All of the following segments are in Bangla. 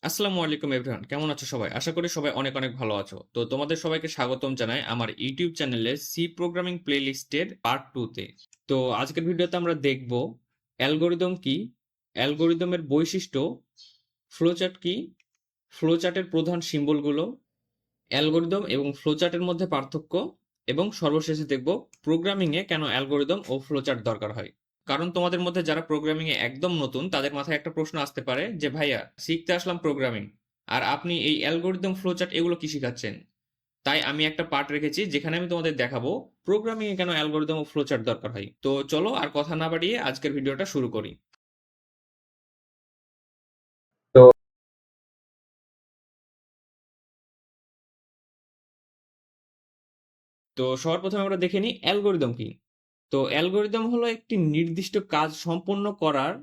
আসসালামু আলাইকুম এভরিওয়ান, কেমন আছো সবাই? আশা করি সবাই অনেক অনেক ভালো আছো। তো তোমাদের সবাইকে স্বাগতম জানাই আমার ইউটিউব চ্যানেলের সি প্রোগ্রামিং প্লেলিস্টের পার্ট 2 তে। তো আজকের ভিডিওতে আমরা দেখব অ্যালগরিদম কি, অ্যালগরিদমের বৈশিষ্ট্য, ফ্লোচার্ট কি, ফ্লোচার্টের প্রধান সিম্বলগুলো, অ্যালগরিদম এবং ফ্লোচার্টের মধ্যে পার্থক্য এবং সর্বশেষে দেখব প্রোগ্রামিং এ কেন অ্যালগরিদম ও ফ্লোচার্ট দরকার হয়। কারণ তোমাদের মধ্যে যারা প্রোগ্রামিং এ একদম নতুন তাদের মাথায় একটা প্রশ্ন আসতে পারে যে ভাইয়া শিখতে আসলাম প্রোগ্রামিং, আর আপনি এই অ্যালগরিদম ফ্লোচার্ট এগুলো কি শিখাচ্ছেন? তাই আমি একটা পার্ট রেখেছি যেখানে আমি তোমাদের দেখাবো প্রোগ্রামিং এ কেন অ্যালগরিদম ও ফ্লোচার্ট দরকার হয়। তো চলো আর কথা না বাড়িয়ে আজকের ভিডিওটা শুরু করি। তো তো সবার প্রথমে আমরা দেখে নিই অ্যালগরিদম কি। তো অ্যালগরিদম হলো একটি নির্দিষ্ট কাজ সম্পন্ন করার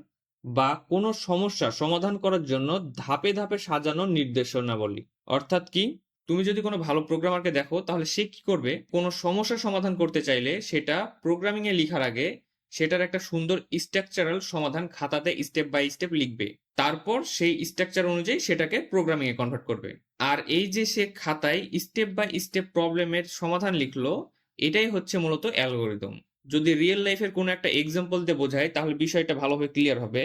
বা কোনো সমস্যা সমাধান করার জন্য ধাপে ধাপে সাজানো নির্দেশনাবলী। অর্থাৎ কি, তুমি যদি কোনো ভালো প্রোগ্রামারকে দেখো তাহলে সে কি করবে, কোনো সমস্যা সমাধান করতে চাইলে সেটা প্রোগ্রামিং এ লিখার আগে সেটার একটা সুন্দর স্ট্রাকচারাল সমাধান খাতাতে স্টেপ বাই স্টেপ লিখবে। তারপর সেই স্ট্রাকচার অনুযায়ী সেটাকে প্রোগ্রামিং এ কনভার্ট করবে। আর এই যে সে খাতায় স্টেপ বাই স্টেপ প্রবলেমের সমাধান লিখলো, এটাই হচ্ছে মূলত অ্যালগরিদম। যদি রিয়েল লাইফের কোনো একটা এক্সাম্পল দিয়ে বোঝায় তাহলে বিষয়টা ভালোভাবে ক্লিয়ার হবে।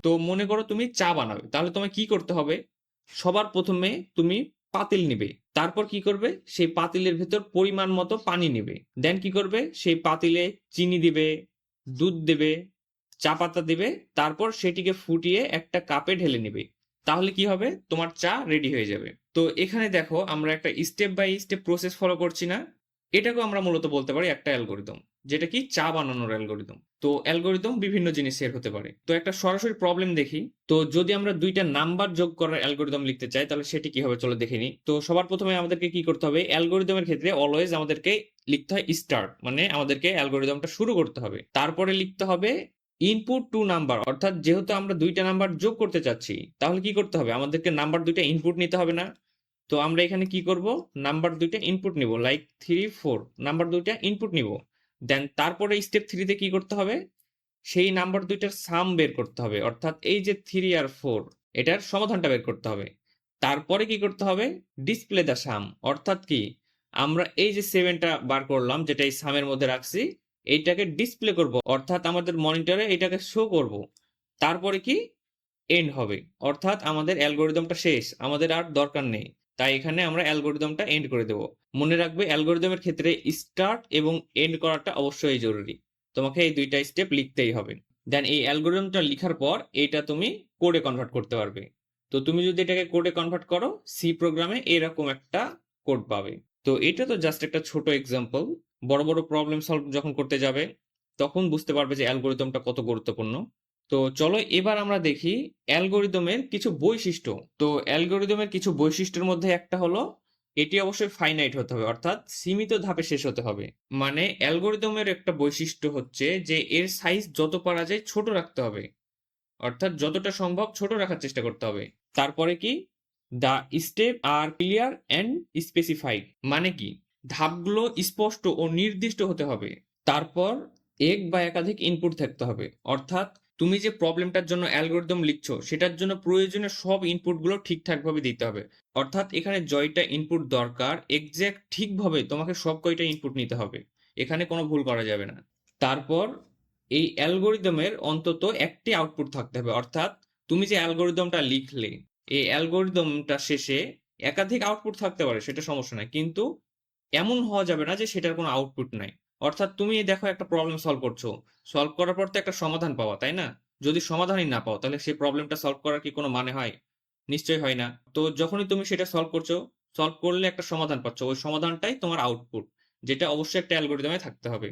তো মনে করো তুমি চা বানাবে, তাহলে তোমায় কি করতে হবে? সবার প্রথমে তুমি পাতিল নিবে, তারপর কি করবে, সেই পাতিলের ভেতর পরিমাণ মতো পানি নিবে, দেন কি করবে, সেই পাতিলে চিনি দিবে, দুধ দেবে, চা পাতা দিবে, তারপর সেটিকে ফুটিয়ে একটা কাপে ঢেলে নিবে। তাহলে কি হবে, তোমার চা রেডি হয়ে যাবে। তো এখানে দেখো আমরা একটা step by step process follow করছি না? এটাকেও আমরা মূলত বলতে পারি একটা অ্যালগরিদম, যেটা কি চা বানানোর অ্যালগরিদম। তো অ্যালগরিদম বিভিন্ন জিনিসের হতে পারে। তো একটা সরাসরি প্রবলেম দেখি। তো যদি আমরা দুইটা নাম্বার যোগ করার অ্যালগরিদম লিখতে চাই তাহলে সেটি কি হবে চলো দেখে নিই। তো সবার প্রথমে আমাদেরকে কি করতে হবে, অ্যালগরিদমের ক্ষেত্রে অলওয়েজ আমাদেরকে লিখতে হয় স্টার্ট, মানে আমাদেরকে অ্যালগরিদমটা শুরু করতে হবে। তারপরে লিখতে হবে ইনপুট টু নাম্বার, অর্থাৎ যেহেতু আমরা দুইটা নাম্বার যোগ করতে চাচ্ছি তাহলে কি করতে হবে, আমাদেরকে নাম্বার দুইটা ইনপুট নিতে হবে না? তো আমরা এখানে কি করব, নাম্বার দুইটা ইনপুট নিব, লাইক 3 4 নাম্বার দুইটা ইনপুট নিব। দেন তারপরে স্টেপ 3 তে কি করতে হবে, সেই নাম্বার দুইটার সাম বের করতে হবে, অর্থাৎ এই যে 3 আর 4 এটার সমাধানটা বের করতে হবে। তারপরে কি করতে হবে, ডিসপ্লে দ্য সাম, অর্থাৎ কি, আমরা এই যে 7টা বার করলাম যেটা এই সামের মধ্যে রাখছি, এইটাকে ডিসপ্লে করব, অর্থাৎ আমাদের মনিটরে এটাকে শো করব। তারপরে কি, এন্ড হবে, অর্থাৎ আমাদের অ্যালগরিদমটা শেষ, আমাদের আর দরকার নেই। তাই এখানে আমরা অ্যালগরিদমটা এন্ড করে দেব। মনে রাখবে অ্যালগরিদমের ক্ষেত্রে স্টার্ট এবং এন্ড করাটা অবশ্যই জরুরি, তোমাকে এই দুইটা স্টেপ লিখতেই হবে। দেন এই অ্যালগরিদমটা লিখার পর এটা তুমি কোডে কনভার্ট করতে পারবে। তো তুমি যদি এটাকে কোডে কনভার্ট করো সি প্রোগ্রামে এরকম একটা কোড পাবে। তো এটা তো জাস্ট একটা ছোট এক্সাম্পল। বড় বড় প্রবলেম সলভ যখন করতে যাবে তখন বুঝতে পারবে যে অ্যালগরিদমটা কত গুরুত্বপূর্ণ। তো চলো এবার আমরা দেখি অ্যালগরিদমের কিছু বৈশিষ্ট্য। তো অ্যালগরিদমের কিছু বৈশিষ্ট্যের মধ্যে একটা হলো এটি অবশ্যই ফাইনাইট হতে হবে, অর্থাৎ সীমিত ধাপে শেষ হতে হবে। মানে অ্যালগরিদমের একটা বৈশিষ্ট্য হচ্ছে যে এর সাইজ যত পারা যায় ছোট রাখতে হবে, অর্থাৎ যতটা সম্ভব ছোট রাখার চেষ্টা করতে হবে। তারপরে কি, the step are clear and specified, মানে কি, ধাপগুলো স্পষ্ট ও নির্দিষ্ট হতে হবে। তারপর এক বা একাধিক ইনপুট থাকতে হবে, অর্থাৎ তুমি যে প্রবলেমটার জন্য অ্যালগরিদম লিখছো সেটার জন্য প্রয়োজনীয় সব ইনপুটগুলো ঠিকঠাকভাবে দিতে হবে। অর্থাৎ এখানে জয়টা ইনপুট দরকার এক্সাক্ট ঠিকভাবে তোমাকে সব কয়টা ইনপুট নিতে হবে, এখানে কোনো ভুল করা যাবে না। তারপর এই অ্যালগরিদমের অন্তত একটি আউটপুট থাকতে হবে, অর্থাৎ তুমি যে অ্যালগরিদমটা লিখলে এই অ্যালগরিদমটা শেষে একাধিক আউটপুট থাকতে পারে, সেটা সমস্যা নাই, কিন্তু এমন হওয়া যাবে না যে সেটার কোনো আউটপুট নাই। অর্থাৎ তুমি দেখো একটা প্রবলেম সলভ করছো, সলভ করার পর তো একটা সমাধান পাওয়া, তাই না? যদি সমাধানই না পাও তাহলে সেই প্রবলেমটা সলভ করার কি কোনো মানে হয়? নিশ্চয়ই হয় না। তো যখনই তুমি সেটা সলভ করছো, সলভ করলে একটা সমাধান পাচ্ছ, ওই সমাধানটাই তোমার আউটপুট, যেটা অবশ্যই একটা অ্যালগরিদমে থাকতে হবে।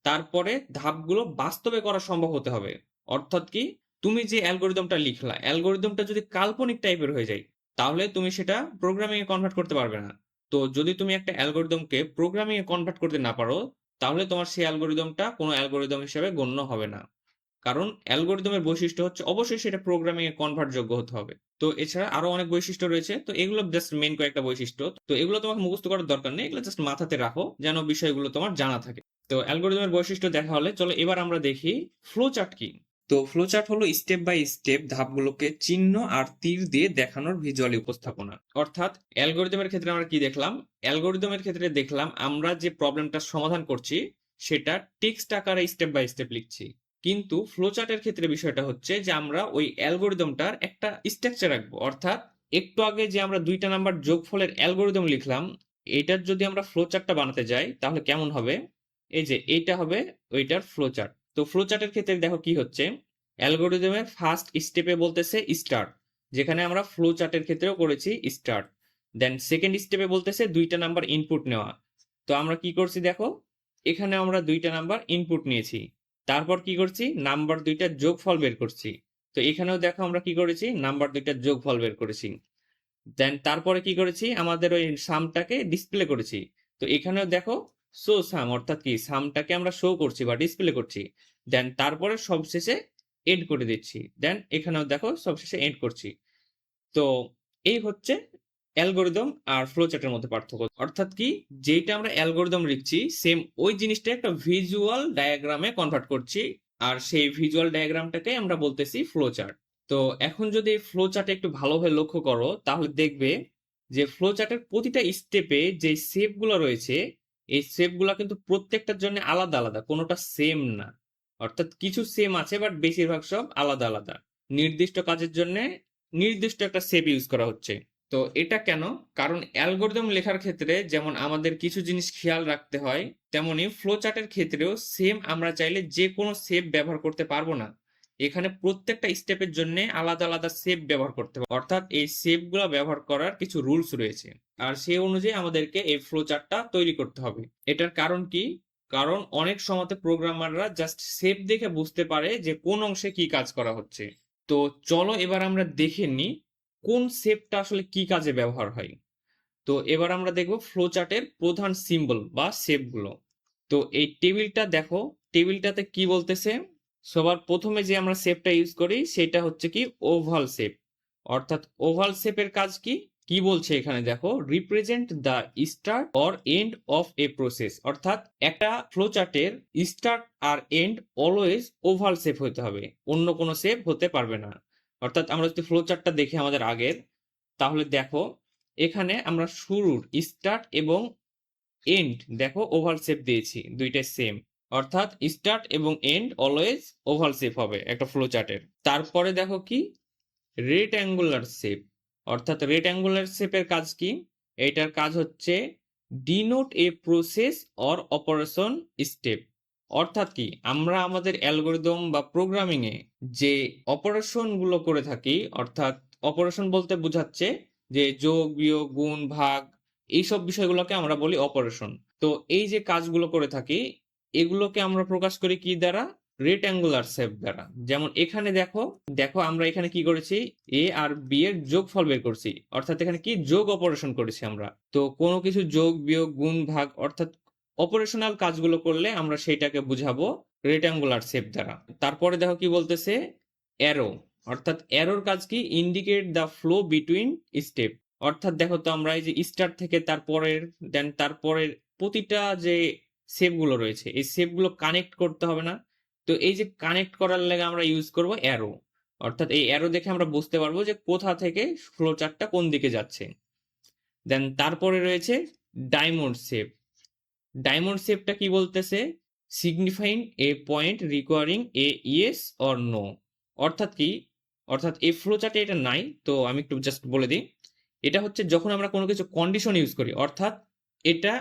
তারপরে ধাপগুলো বাস্তবে করা সম্ভব হতে হবে, অর্থাৎ কি, তুমি যে অ্যালগরিদমটা লিখলা অ্যালগরিদমটা যদি কাল্পনিক টাইপের হয়ে যায় তাহলে তুমি সেটা প্রোগ্রামিং এ কনভার্ট করতে পারবে না। তো যদি তুমি একটা অ্যালগরিদমকে প্রোগ্রামিং এ কনভার্ট করতে না পারো তাহলে তোমার সেই অ্যালগরিদমটা কোনো অ্যালগরিদম হিসেবে গণ্য হবে না। কারণ অ্যালগরিদমের বৈশিষ্ট্য হচ্ছে অবশ্যই সেটা প্রোগ্রামিং এ কনভার্ট যোগ্য হতে হবে। তো এছাড়া আরো অনেক বৈশিষ্ট্য রয়েছে, তো এগুলো জাস্ট মেন কয়েকটা বৈশিষ্ট্য, তো এগুলো তোমাকে মুখস্থ করার দরকার নেই, এগুলো জাস্ট মাথাতে রাখো যেন বিষয়গুলো তোমার জানা থাকে। তো অ্যালগরিদমের বৈশিষ্ট্য দেখা হলে চলো এবার আমরা দেখি ফ্লো চার্ট কি। তো ফ্লোচার্ট হলো স্টেপ বাই স্টেপ ধাপগুলোকে চিহ্ন আর তীর দিয়ে দেখানোর ভিজুয়ালি উপস্থাপনা। অর্থাৎ অ্যালগরিদমের ক্ষেত্রে আমরা কি দেখলাম? অ্যালগরিদমের ক্ষেত্রে দেখলাম আমরা যে প্রবলেমটা সমাধান করছি সেটা টেক্সট আকারে স্টেপ বাই স্টেপ লিখছি। কিন্তু ফ্লোচার্টের ক্ষেত্রে বিষয়টা হচ্ছে যে আমরা ওই অ্যালগরিদমটার একটা স্ট্রাকচার রাখবো। অর্থাৎ একটু আগে যে আমরা 2টা নাম্বার যোগফলের অ্যালগরিদম লিখলাম, এটার যদি আমরা ফ্লোচার্টটা বানাতে যাই তাহলে কেমন হবে? এই যে এইটা হবে ওইটার ফ্লোচার্ট। তো ফ্লোচার্টের ক্ষেত্রে দেখো কি হচ্ছে, অ্যালগরিদমের ফার্স্ট স্টেপে বলতেছে স্টার্ট, যেখানে আমরা ফ্লো চার্টের ক্ষেত্রেও করেছি স্টার্ট। দেন সেকেন্ড স্টেপে বলতেছে 2টা নাম্বার ইনপুট নেওয়া। তো আমরা কি করছি দেখো, এখানে আমরা 2টা নাম্বার ইনপুট নিয়েছি, তারপর কি করছি নাম্বার 2টার যোগফল বের করছি। তো এখানেও দেখো আমরা কি করেছি নাম্বার 2টার যোগফল বের করেছি। দেন তারপরে কি করেছি আমাদের ওই সামটাকে ডিসপ্লে করেছি। তো এখানেও দেখো শো সাম, অর্থাৎ কি সামটাকে আমরা শো করছি বা ডিসপ্লে করছি। দেন তারপরে সবশেষে এড করে দিচ্ছি। দেন এখানেও দেখো সবশেষে এড করছি। তো এই হচ্ছে অ্যালগরিদম আর ফ্লোচার্টের মধ্যে পার্থক্য। অর্থাৎ কি যেটা আমরা অ্যালগরিদম লিখছি সেম ওই জিনিসটা একটা ভিজুয়াল ডায়াগ্রামে কনভার্ট করছি, আর সেই ভিজুয়াল ডায়াগ্রামটাকে আমরা বলতেছি ফ্লোচার্ট। তো এখন যদি এই ফ্লোচার্টে একটু ভালোভাবে লক্ষ্য করো তাহলে দেখবে যে ফ্লোচার্টের প্রতিটা স্টেপে যে শেপগুলো রয়েছে এই শেপগুলো কিন্তু প্রত্যেকটার জন্য আলাদা আলাদা, কোনোটা সেম না। অর্থাৎ কিছু সেম আছে বাট বেশিরভাগ সব আলাদা আলাদা, নির্দিষ্ট কাজের জন্য নির্দিষ্ট একটা শেপ ইউজ করা হচ্ছে। তো এটা কেন? কারণ অ্যালগরিদম লেখার ক্ষেত্রে যেমন আমাদের কিছু জিনিস খেয়াল রাখতে হয়, তেমনি ফ্লো চার্টের ক্ষেত্রেও সেম আমরা চাইলে যে কোনো শেপ ব্যবহার করতে পারবো না। এখানে প্রত্যেকটা স্টেপের জন্য আলাদা আলাদা শেপ ব্যবহার করতে হবে, অর্থাৎ এই শেপগুলো ব্যবহার করার কিছু রুলস রয়েছে, আর সেই অনুযায়ী আমাদেরকে এই ফ্লো চার্টটা তৈরি করতে হবে। এটার কারণ কি? কারণ অনেক সময়তে প্রোগ্রামাররা জাস্ট শেপ দেখে বুঝতে পারে যে কোন অংশে কি কাজ করা হচ্ছে। তো চলো এবার আমরা দেখে নিই কোন শেপটা আসলে কি কাজে ব্যবহার হয়। তো এবার আমরা দেখব ফ্লোচার্টের প্রধান সিম্বল বা শেপগুলো। তো এই টেবিলটা দেখো, টেবিলটাতে কি বলতেছে? সবার প্রথমে যে আমরা শেপটা ইউজ করি সেটা হচ্ছে কি ওভাল শেপ। অর্থাৎ ওভাল শেপের কাজ কি? কি বলছে এখানে দেখো, represent the start or end of a process. অর্থাৎ একটা ফ্লোচার্টের স্টার্ট আর এন্ড অলওয়েজ ওভাল শেপ হতে হবে, অন্য কোনো শেপ হতে পারবে না। অর্থাৎ আমরা যদি ফ্লোচার্টটা দেখি আমাদের আগের, তাহলে দেখো এখানে আমরা শুরুর স্টার্ট এবং এন্ড দেখো ওভাল শেপ দিয়েছি, দুইটাই সেম। অর্থাৎ স্টার্ট এবং এন্ড অলওয়েজ ওভাল শেপ হবে একটা ফ্লো চার্টের। তারপরে দেখো কি রেক্ট্যাঙ্গুলার শেপ। অর্থাৎ রেক্ট্যাঙ্গুলার শেপের কাজ কি? এটার কাজ হচ্ছে denote a process or operation step. অর্থাৎ কি আমরা আমাদের অ্যালগরিদম বা প্রোগ্রামিং এ যে অপারেশন গুলো করে থাকি, অর্থাৎ অপারেশন বলতে বোঝাচ্ছে যে যোগ বিয়োগ গুণ ভাগ এইসব বিষয়গুলোকে আমরা বলি অপারেশন। তো এই যে কাজগুলো করে থাকি এগুলোকে আমরা প্রকাশ করি কি দ্বারা? রেক্ট্যাঙ্গুলার শেপ দ্বারা। যেমন এখানে দেখো, আমরা এখানে কি করেছি, এ আর বি এর যোগফল বের করছি, অর্থাৎ এখানে কি যোগ অপারেশন করেছি আমরা। তো কোনো কিছু যোগ বিয়োগ গুণ ভাগ অর্থাৎ অপারেশনাল কাজগুলো করলে আমরা সেইটাকে বুঝাবো রেক্ট্যাঙ্গুলার শেপ দ্বারা। তারপরে দেখো কি বলতেছে অ্যারো। অর্থাৎ অ্যারোর কাজ কি? Indicate the flow between step. অর্থাৎ দেখো তো আমরা এই যে স্টার্ট থেকে তারপরের দেন তারপরের প্রতিটা যে শেপগুলো রয়েছে এই শেপগুলো কানেক্ট করতে হবে না? তো এই যে কানেক্ট করার লাগে আমরা ইউজ করব অ্যারো। অর্থাৎ এই অ্যারো দেখে আমরা বুঝতে পারবো যে কোথা থেকে ফ্লো চার্টটা কোন দিকে যাচ্ছে। দেন তারপরে রয়েছে ডায়মন্ড শেপ। ডায়মন্ড শেপটা কি বলতেছে? Signifying a point requiring a yes or no. অর্থাৎ কি? অর্থাৎ এই ফ্লো চার্টে এটা নাই, তো আমি একটু জাস্ট বলে দিই। এটা হচ্ছে যখন আমরা কোনো কিছু কন্ডিশন ইউজ করি, অর্থাৎ এটা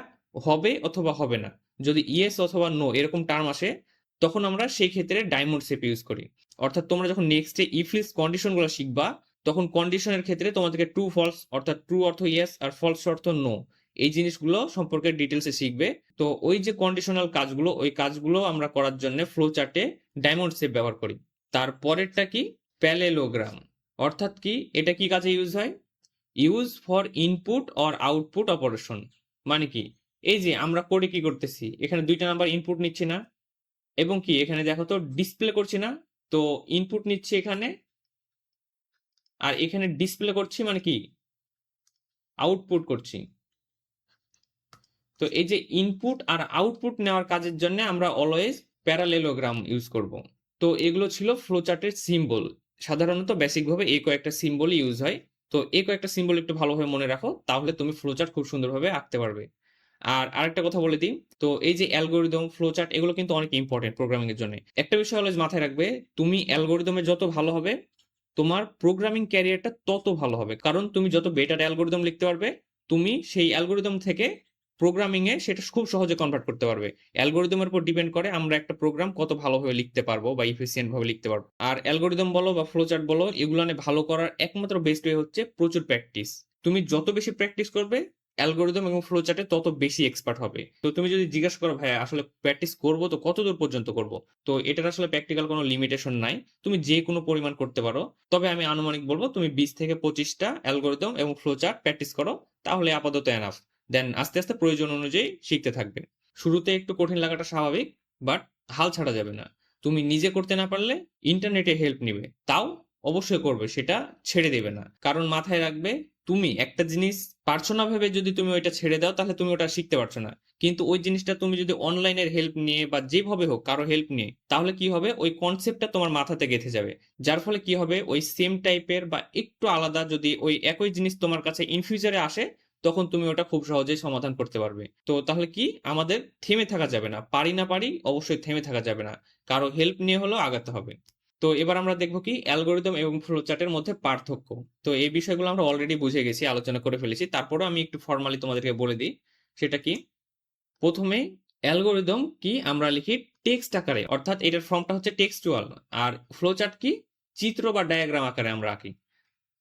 হবে অথবা হবে না, যদি ইয়েস অথবা নো এরকম টার্ম আসে তখন আমরা সেই ক্ষেত্রে ডায়মন্ড শেপ ইউজ করি। অর্থাৎ তোমরা যখন নেক্সটে ইফ এলস কন্ডিশনগুলো শিখবা তখন কন্ডিশনের ক্ষেত্রে তোমাদেরকে ট্রু ফলস অর্থাৎ ট্রু অর্থ ইয়েস আর ফলস অর্থ নো এই জিনিসগুলো সম্পর্কে ডিটেলসে শিখবে। তো ওই যে কন্ডিশনাল কাজগুলো ওই কাজগুলো আমরা করার জন্য ফ্লো চার্টে ডায়মন্ড শেপ ব্যবহার করি। তারপরেরটা কি? প্যারেলোগ্রাম। অর্থাৎ কি এটা কি কাজে ইউজ হয়? Use for input or output operation. মানে কি? এই যে আমরা কোডে কি করতেছি, এখানে 2টা নাম্বার ইনপুট নিচ্ছি না, এবং কি এখানে দেখো তো ডিসপ্লে করছি না? তো ইনপুট নিচ্ছি এখানে আর এখানে ডিসপ্লে করছি, মানে কি আউটপুট করছি। তো এই যে ইনপুট আর আউটপুট নেওয়ার কাজের জন্য আমরা অলওয়েজ প্যারালেলোগ্রাম ইউজ করব। তো এগুলো ছিল ফ্লোচার্টের সিম্বল। সাধারণত বেসিকভাবে এই কয়েকটা সিম্বল ইউজ হয়। তো এই কয়েকটা সিম্বল একটু ভালোভাবে মনে রাখো, তাহলে তুমি ফ্লোচার্ট খুব সুন্দরভাবে আঁকতে পারবে। আর আরেকটা কথা বলে দিই, তো এই যে অ্যালগরিদম, ফ্লোচার্ট এগুলো কিন্তু অনেক ইম্পর্টেন্ট প্রোগ্রামিং এর জন্য। একটা বিষয় অলওয়েজ মাথায় রাখবে, তুমি অ্যালগরিদমে যত ভালো হবে, তোমার প্রোগ্রামিং ক্যারিয়ারটা তত ভালো হবে। কারণ তুমি যত বেটার অ্যালগরিদম লিখতে পারবে, তুমি সেই অ্যালগরিদম থেকে প্রোগ্রামিং এ সেটা খুব সহজে কনভার্ট করতে পারবে। অ্যালগরিদমের উপর ডিপেন্ড করে আমরা একটা প্রোগ্রাম কত ভালোভাবে লিখতে পারবো বা ইফিসিয়েন্ট ভাবে লিখতে পারবো। আর অ্যালগরিদম বলো বা ফ্লোচার্ট বলো, এগুলানে ভালো করার একমাত্র বেস্ট ওয়ে হচ্ছে প্রচুর প্র্যাকটিস। তুমি যত বেশি প্র্যাকটিস করবে অ্যালগরিদম এবং ফ্লোচার্টে তত বেশি এক্সপার্ট হবে। তো তুমি যদি জিজ্ঞাসা করো ভাইয়া আসলে প্র্যাকটিস করবো তো কত দূর পর্যন্ত করব, তো এটার আসলে প্র্যাকটিক্যাল কোনো লিমিটেশন নাই। তুমি যে কোনো পরিমাণ করতে পারো। তবে আমি আনুমানিক বলবো তুমি 20 থেকে 25টা অ্যালগরিদম এবং ফ্লোচার্ট প্র্যাকটিস করো, তাহলে আপাতত এনাফ। দেন আস্তে আস্তে প্রয়োজন অনুযায়ী শিখতে থাকবে। শুরুতে একটু কঠিন লাগাটা স্বাভাবিক, বাট হাল ছাড়া যাবে না। তুমি নিজে করতে না পারলে ইন্টারনেটে হেল্প নিবে, তাও অবশ্যই করবে, সেটা ছেড়ে দেবে না। কারণ মাথায় রাখবে, তুমি একটা জিনিস পারছো না ভেবে যদি তুমি ওইটা ছেড়ে দাও, তাহলে তুমি ওটা শিখতে পারছো না। কিন্তু ওই জিনিসটা তুমি যদি অনলাইনের হেল্প নিয়ে বা যেভাবে হোক কারো হেল্প নিয়ে, তাহলে কি হবে, ওই কনসেপ্টটা তোমার মাথাতে গেঁথে যাবে। যার ফলে কি হবে, ওই সেম টাইপের বা একটু আলাদা যদি ওই একই জিনিস তোমার কাছে ইন ফিউচারে আসে, তখন তুমি ওটা খুব সহজেই সমাধান করতে পারবে। তো তাহলে কি, আমাদের থেমে থাকা যাবে না। পারি না পারি, অবশ্যই থেমে থাকা যাবে না। কারো হেল্প নিয়ে হলেও আগাতে হবে। তো এবার আমরা দেখবো কি অ্যালগরিদম এবং ফ্লোচার্টের মধ্যে পার্থক্য। তো এই বিষয়গুলো আমরা অলরেডি বুঝে গেছি, আলোচনা করে ফেলেছি। তারপরেও আমি একটু ফর্মালি তোমাদেরকে বলে দিই। সেটা কি, প্রথমে অ্যালগরিদম কি আমরা লিখি টেক্সট আকারে, অর্থাৎ এটার ফর্মটা হচ্ছে টেক্সচুয়াল। আর ফ্লোচার্ট কি, চিত্র বা ডায়াগ্রাম আকারে আমরা আঁকি।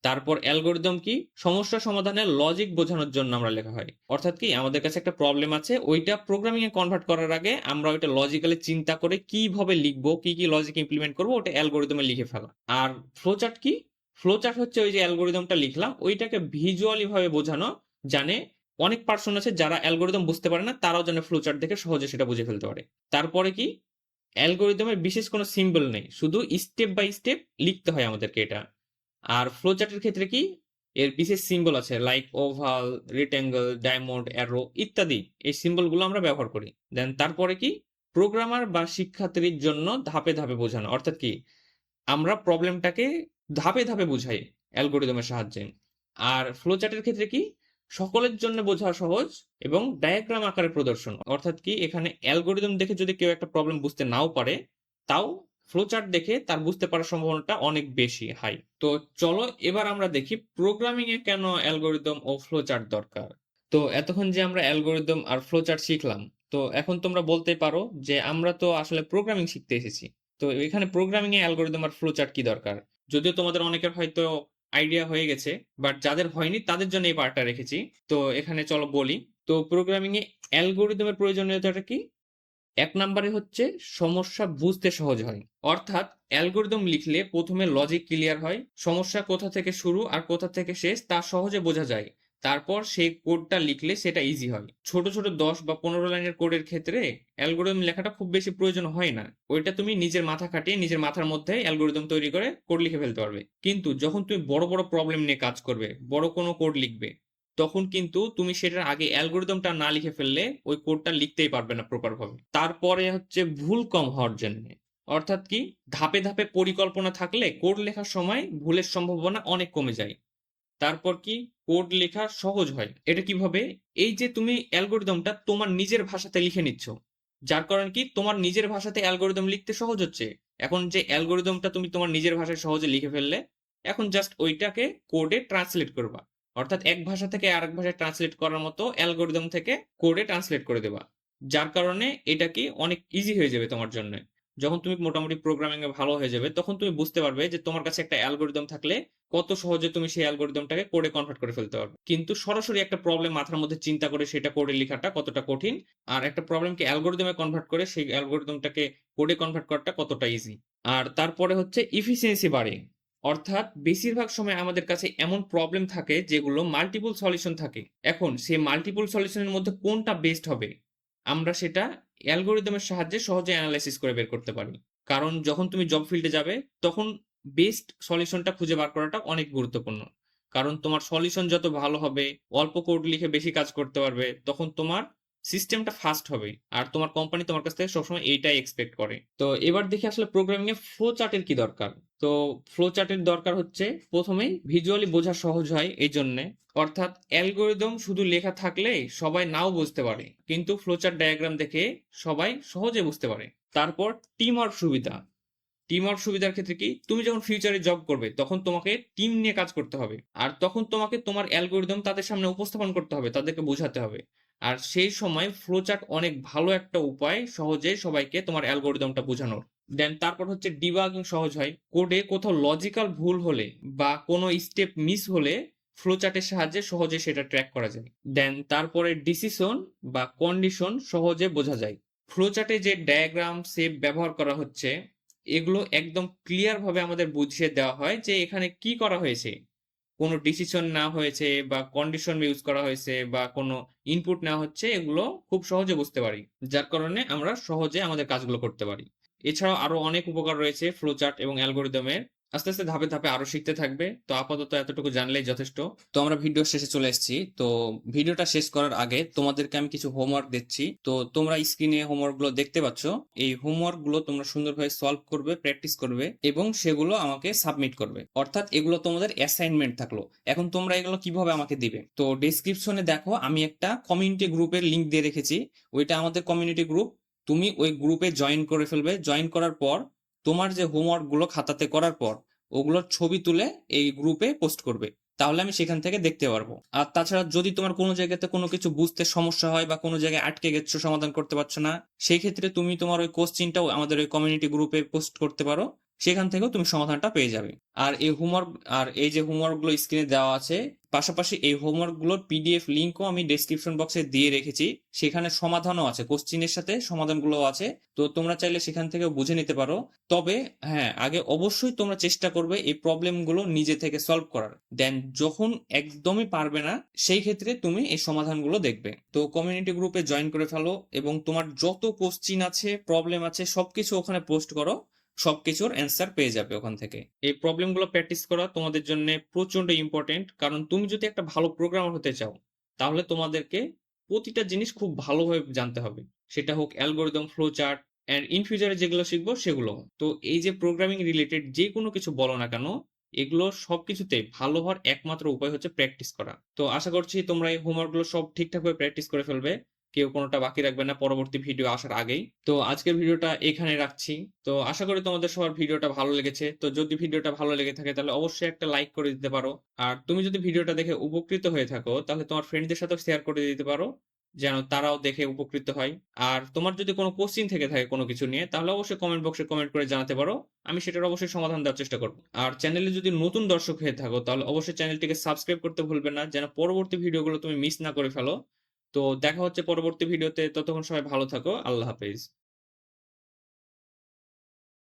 তারপর অ্যালগরিদম কি, সমস্যা সমাধানের লজিক বোঝানোর জন্য আমরা লেখা হয়। অর্থাৎ কি, আমাদের কাছে একটা প্রবলেম আছে, ওইটা প্রোগ্রামিং এ কনভার্ট করার আগে আমরা ওইটা লজিক্যালি চিন্তা করে কিভাবে লিখবো, কি কি লজিক ইমপ্লিমেন্ট করবো, ওটা অ্যালগরিদমে লিখে ফেলা। আর ফ্লোচার্ট কি, ফ্লোচার্ট হচ্ছে ওই যে অ্যালগরিদমটা লিখলাম ওইটাকে ভিজুয়ালি ভাবে বোঝানো। জানে অনেক পার্সন আছে যারা অ্যালগরিদম বুঝতে পারে না, তারাও যেন ফ্লোচার্ট দেখে সহজে সেটা বুঝে ফেলতে পারে। তারপরে কি, অ্যালগরিদমের বিশেষ কোনো সিম্বল নেই, শুধু স্টেপ বাই স্টেপ লিখতে হয় আমাদেরকে এটা। আর ফ্লোচার্টের ক্ষেত্রে কি, এর বিশেষ সিম্বল আছে, like oval, rectangle, diamond, arrow ইত্যাদি। এই সিম্বলগুলো আমরা ব্যবহার করি। দেন তারপরে কি, প্রোগ্রামার বা শিক্ষার্থীর জন্য ধাপে ধাপে বোঝানো। অর্থাৎ কি, আমরা প্রবলেমটাকে ধাপে ধাপে বুঝাই অ্যালগরিদমের সাহায্যে। আর ফ্লোচার্টের ক্ষেত্রে কি, সকলের জন্য বোঝা সহজ এবং ডায়াগ্রাম আকারে প্রদর্শন। অর্থাৎ কি, এখানে অ্যালগরিদম দেখে যদি কেউ একটা প্রবলেম বুঝতে নাও পারে, তাও ফ্লোচার্ট দেখে তার বুঝতে পারার সম্ভাবনাটা অনেক বেশি হাই। তো চলো এবার আমরা দেখি প্রোগ্রামিং এ কেন অ্যালগরিদম ও ফ্লোচার্ট দরকার। তো এতক্ষণ যে আমরা অ্যালগরিদম আর ফ্লোচার্ট শিখলাম, তো এখন তোমরা বলতে পারো যে আমরা তো আসলে প্রোগ্রামিং শিখতে এসেছি, তো এখানে প্রোগ্রামিং এ অ্যালগরিদম আর ফ্লোচার্ট কি দরকার। যদিও তোমাদের অনেকের হয়তো আইডিয়া হয়ে গেছে, বাট যাদের হয়নি তাদের জন্য এই পার্টটা রেখেছি। তো এখানে চলো বলি। তো প্রোগ্রামিং এ অ্যালগরিদমের প্রয়োজনীয়তাটা কি, এক নম্বরে হচ্ছে সমস্যা বুঝতে সহজ হয়। অর্থাৎ অ্যালগরিদম লিখলে প্রথমে লজিক ক্লিয়ার হয়, সমস্যা কোথা থেকে শুরু আর কোথা থেকে শেষ তা সহজে বোঝা যায়। তারপর সেই কোডটা লিখলে সেটা ইজি হয়। ছোট ছোট 10 বা 15 লাইনের কোডের ক্ষেত্রে অ্যালগরিদম লেখাটা খুব বেশি প্রয়োজন হয় না। ওইটা তুমি নিজের মাথা খাটিয়ে নিজের মাথার মধ্যে অ্যালগরিদম তৈরি করে কোড লিখে ফেলতে পারবে। কিন্তু যখন তুমি বড় বড় প্রবলেম নিয়ে কাজ করবে, বড় কোনো কোড লিখবে, তখন কিন্তু তুমি সেটার আগে অ্যালগরিদমটা না লিখে ফেললে ওই কোডটা লিখতেই পারবে না প্রপার ভাবে। তারপরে হচ্ছে ভুল কম হওয়ার জন্য। অর্থাৎ কি, ধাপে ধাপে পরিকল্পনা থাকলে কোড লেখার সময় ভুলের সম্ভাবনা অনেক কমে যায়। তারপর কি, কোড লেখা সহজ হয়। এটা কিভাবে, এই যে তুমি অ্যালগরিদমটা তোমার নিজের ভাষাতে লিখে নিচ্ছ, যার কারণে কি তোমার নিজের ভাষাতে অ্যালগরিদম লিখতে সহজ হচ্ছে। এখন যে অ্যালগরিদমটা তুমি তোমার নিজের ভাষায় সহজে লিখে ফেললে, এখন জাস্ট ওইটাকে কোডে ট্রান্সলেট করবা। অর্থাৎ এক ভাষা থেকে আরেক ভাষায় ট্রান্সলেট করার মতো অ্যালগরিদম থেকে কোডে ট্রান্সলেট করে দেবা। যার কারণে এটা কি অনেক ইজি হয়ে যাবে তোমার জন্য। যখন তুমি মোটামুটি প্রোগ্রামিং এ ভালো হয়ে যাবে, তখন তুমি বুঝতে পারবে যে তোমার কাছে একটা অ্যালগরিদম থাকলে কত সহজে তুমি সেই অ্যালগরিদমটাকে কোডে কনভার্ট করে ফেলতে পারবে। কিন্তু সরাসরি একটা প্রবলেম মাথার মধ্যে চিন্তা করে সেটা কোডে লেখাটা কতটা কঠিন, আর একটা প্রবলেমকে অ্যালগরিদমে কনভার্ট করে সেই অ্যালগরিদমটাকে কোডে কনভার্ট করাটা কতটা ইজি। আর তারপরে হচ্ছে ইফিসিয়েন্সি বাড়ে। অর্থাৎ বেশিরভাগ সময় আমাদের কাছে এমন প্রবলেম থাকে যেগুলো মাল্টিপল সলিউশন থাকে। এখন সেই মাল্টিপল সলিউশনের মধ্যে কোনটা বেস্ট হবে, আমরা সেটা অ্যালগরিদমের সাহায্যে সহজে অ্যানালাইসিস করে বের করতে পারি। কারণ যখন তুমি জব ফিল্ডে যাবে, তখন বেস্ট সলিউশনটা খুঁজে বার করাটা অনেক গুরুত্বপূর্ণ। কারণ তোমার সলিউশন যত ভালো হবে, অল্প কোড লিখে বেশি কাজ করতে পারবে, তখন তোমার সিস্টেমটা ফাস্ট হবে আর তোমার কোম্পানি তোমার কাছ থেকে সবসময় এইটাই এক্সপেক্ট করে। তো এবার দেখি আসলে প্রোগ্রামিং এ ফ্লো চার্টের কি দরকার। তো ফ্লো চার্টের দরকার হচ্ছে প্রথমেই ভিজুয়ালি বোঝা সহজ হয় এই জন্যে, অর্থাৎ অ্যালগোরিদম শুধু লেখা থাকলে সবাই নাও বুঝতে পারে, কিন্তু ফ্লো চার্ট ডায়াগ্রাম দেখে সবাই সহজে বুঝতে পারে। তারপর টিম ওয়ার্ক সুবিধা। টিম ওয়ার্ক সুবিধার ক্ষেত্রে কি, তুমি যখন ফিউচারে জব করবে তখন তোমাকে টিম নিয়ে কাজ করতে হবে, আর তখন তোমাকে তোমার অ্যালগোরিদম তাদের সামনে উপস্থাপন করতে হবে, তাদেরকে বোঝাতে হবে। আর সেই সময় ফ্লোচার্ট অনেক ভালো একটা উপায় সহজে সবাইকে তোমার অ্যালগোরিদমটা বোঝানোর। দেন তারপর হচ্ছে ডিবাগিং সহজ হয়, কোডে কোথাও লজিক্যাল ভুল হলে বা কোনো স্টেপ মিস হলে ফ্লোচার্টের সাহায্যে সহজে সেটা ট্র্যাক করা যায়। দেন তারপরে ডিসিশন বা কন্ডিশন সহজে বোঝা যায়। ফ্লোচার্টে যে ডায়াগ্রাম শেপ ব্যবহার করা হচ্ছে এগুলো একদম ক্লিয়ার ভাবে আমাদের বুঝিয়ে দেওয়া হয় যে এখানে কি করা হয়েছে, কোনো ডিসিশন না হয়েছে বা কন্ডিশন ইউজ করা হয়েছে বা কোনো ইনপুট নেওয়া হচ্ছে, এগুলো খুব সহজে বুঝতে পারি, যার কারণে আমরা সহজে আমাদের কাজগুলো করতে পারি। এছাড়াও আরো অনেক উপকার রয়েছে ফ্লোচার্ট এবং অ্যালগোরিদমের। আস্তে আস্তে ধাপে ধাপে আরো শিখতে থাকবে, তো আপাতত এতটুকু জানলেই যথেষ্ট। তো আমরা ভিডিও শেষে চলে এসেছি। তো ভিডিওটা শেষ করার আগে তোমাদেরকে আমি কিছু হোমওয়ার্ক দিচ্ছি। তো তোমরা স্ক্রিনে হোমওয়ার্ক গুলো দেখতে পাচ্ছ, এই হোমওয়ার্ক গুলো তোমরা সুন্দরভাবে সলভ করবে, প্র্যাকটিস করবে এবং সেগুলো আমাকে সাবমিট করবে, অর্থাৎ এগুলো তোমাদের অ্যাসাইনমেন্ট থাকলো। এখন তোমরা এগুলো কিভাবে আমাকে দিবে, তো ডেসক্রিপশনে দেখো আমি একটা কমিউনিটি গ্রুপের লিংক দিয়ে রেখেছি, ওইটা আমাদের কমিউনিটি গ্রুপ। তুমি ওই গ্রুপে জয়েন করে ফেলবে, জয়েন করার পর তোমার যে হোমওয়ার্ক গুলো খাতাতে করার পর ওগুলোর ছবি তুলে এই গ্রুপে পোস্ট করবে, তাহলে আমি সেখান থেকে দেখতে পারবো। আর তাছাড়া যদি তোমার কোনো জায়গাতে কোনো কিছু বুঝতে সমস্যা হয় বা কোনো জায়গায় আটকে গেছো, সমাধান করতে পারছো না, সেই ক্ষেত্রে তুমি তোমার ওই কোশ্চিনটাও আমাদের ওই কমিউনিটি গ্রুপে পোস্ট করতে পারো, সেখান থেকেও তুমি সমাধানটা পেয়ে যাবে। আর এই হোমওয়ার্ক, আর এই যে হোমওয়ার্ক গুলো স্ক্রিনে দেওয়া আছে, পাশাপাশি এই হোমওয়ার্ক গুলোর পিডিএফ লিঙ্কও আমি ডেসক্রিপশন বক্সে দিয়ে রেখেছি, সেখানে সমাধানও আছে, কোশ্চিনের সাথে সমাধানগুলো আছে, তো তোমরা চাইলে সেখান থেকেও বুঝে নিতে পারো। তবে হ্যাঁ, আগে অবশ্যই তোমরা চেষ্টা করবে এই প্রবলেমগুলো নিজে থেকে সলভ করার। দেন যখন একদমই পারবে না সেই ক্ষেত্রে তুমি এই সমাধানগুলো দেখবে। তো কমিউনিটি গ্রুপে জয়েন করে ফেলো এবং তোমার যত কোশ্চিন আছে, প্রবলেম আছে, সবকিছু ওখানে পোস্ট করো, সবকিছুর অ্যান্সার পেয়ে যাবে ওখান থেকে। এই প্রবলেমগুলো প্র্যাকটিস করা তোমাদের জন্য প্রচন্ড ইম্পর্টেন্ট, কারণ তুমি যদি একটা ভালো প্রোগ্রামার হতে চাও তাহলে তোমাদেরকে প্রতিটা জিনিস খুব ভালোভাবে জানতে হবে, সেটা হোক algorithm, flow chart, and in ফিউচারে যেগুলো শিখবো সেগুলো। তো এই যে প্রোগ্রামিং রিলেটেড যে কোনো কিছু বলো না কেন, এগুলো সবকিছুতে ভালো হওয়ার একমাত্র উপায় হচ্ছে প্র্যাকটিস করা। তো আশা করছি তোমরা এই হোমওয়ার্কগুলো সব ঠিকঠাকভাবে প্র্যাকটিস করে ফেলবে, কেউ কোনোটা বাকি রাখবে না পরবর্তী ভিডিও আসার আগেই। তো আজকের ভিডিওটা এখানে রাখছি। তো আশা করি তোমাদের সবার ভিডিওটা ভালো লেগেছে। তো যদি ভিডিওটা ভালো লেগে থাকে তাহলে অবশ্যই একটা লাইক করে দিতে পারো। আর তুমি যদি ভিডিওটা দেখে উপকৃত হয়ে থাকো তাহলে তোমার ফ্রেন্ডদের সাথেও শেয়ার করে দিতে পারো, যেন তারাও দেখে উপকৃত হয়। আর তোমার যদি কোনো কোশ্চিন থেকে থাকে কোনো কিছু নিয়ে তাহলে অবশ্যই কমেন্ট বক্সে কমেন্ট করে জানাতে পারো, আমি সেটার অবশ্যই সমাধান দেওয়ার চেষ্টা করবো। আর চ্যানেলে যদি নতুন দর্শক হয়ে থাকো তাহলে অবশ্যই চ্যানেলটিকে সাবস্ক্রাইব করতে ভুলবে না, যেন পরবর্তী ভিডিওগুলো তুমি মিস না করে ফেলো। তো দেখা হচ্ছে পরবর্তী ভিডিওতে, ততক্ষণ সবাই ভালো থাকো, আল্লাহ হাফেজ।